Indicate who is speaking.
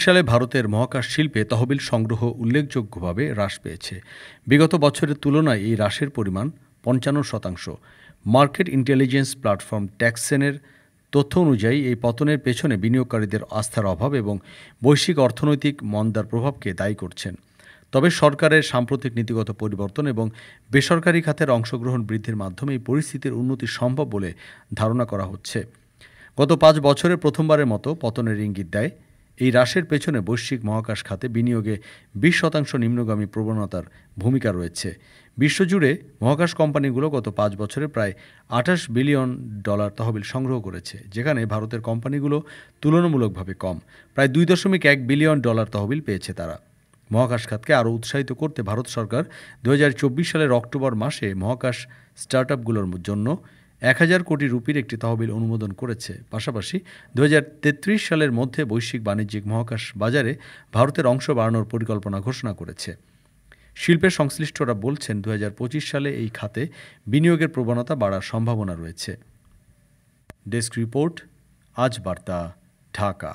Speaker 1: সালে ভারতের মহাকাশ শিল্পে তহবিল সংগ্রহ উল্লেখযোগ্যভাবে হ্রাস পেয়েছে। বিগত বছরের তুলনায় এই হ্রাসের পরিমাণ ৫৫%। মার্কেট ইন্টেলিজেন্স প্ল্যাটফর্ম ট্যাক্সেনের তথ্য অনুযায়ী এই পতনের পেছনে বিনিয়োগকারীদের আস্থার অভাব এবং বৈশ্বিক অর্থনৈতিক মন্দার প্রভাবকে দায়ী করছেন। তবে সরকারের সাম্প্রতিক নীতিগত পরিবর্তন এবং বেসরকারি খাতের অংশগ্রহণ বৃদ্ধির মাধ্যমে এই পরিস্থিতির উন্নতি সম্ভব বলে ধারণা করা হচ্ছে। গত ৫ বছরে প্রথমবারের মতো পতনের ইঙ্গিত দেয়। এই হ্রাসের পেছনে বৈশ্বিক মহাকাশ খাতে বিনিয়োগে ২০% নিম্নগামী প্রবণতার ভূমিকা রয়েছে। বিশ্বজুড়ে মহাকাশ কোম্পানিগুলো গত ৫ বছরে প্রায় $২৮ বিলিয়ন তহবিল সংগ্রহ করেছে, যেখানে ভারতের কোম্পানিগুলো তুলনামূলকভাবে কম, প্রায় $২.১ বিলিয়ন তহবিল পেয়েছে তারা। মহাকাশ খাতকে আরও উৎসাহিত করতে ভারত সরকার ২০২৪ সালের অক্টোবর মাসে মহাকাশ স্টার্টআপগুলোর জন্য ১,০০০ কোটি রুপির একটি তহবিল অনুমোদন করেছে। পাশাপাশি ২০৩৩ সালের মধ্যে বৈশ্বিক বাণিজ্যিক মহাকাশ বাজারে ভারতের অংশ বাড়ানোর পরিকল্পনা ঘোষণা করেছে। শিল্পের সংশ্লিষ্টরা বলছেন ২০২৫ সালে এই খাতে বিনিয়োগের প্রবণতা বাড়ার সম্ভাবনা রয়েছে। ডেস্ক রিপোর্ট, আজ বার্তা, ঢাকা।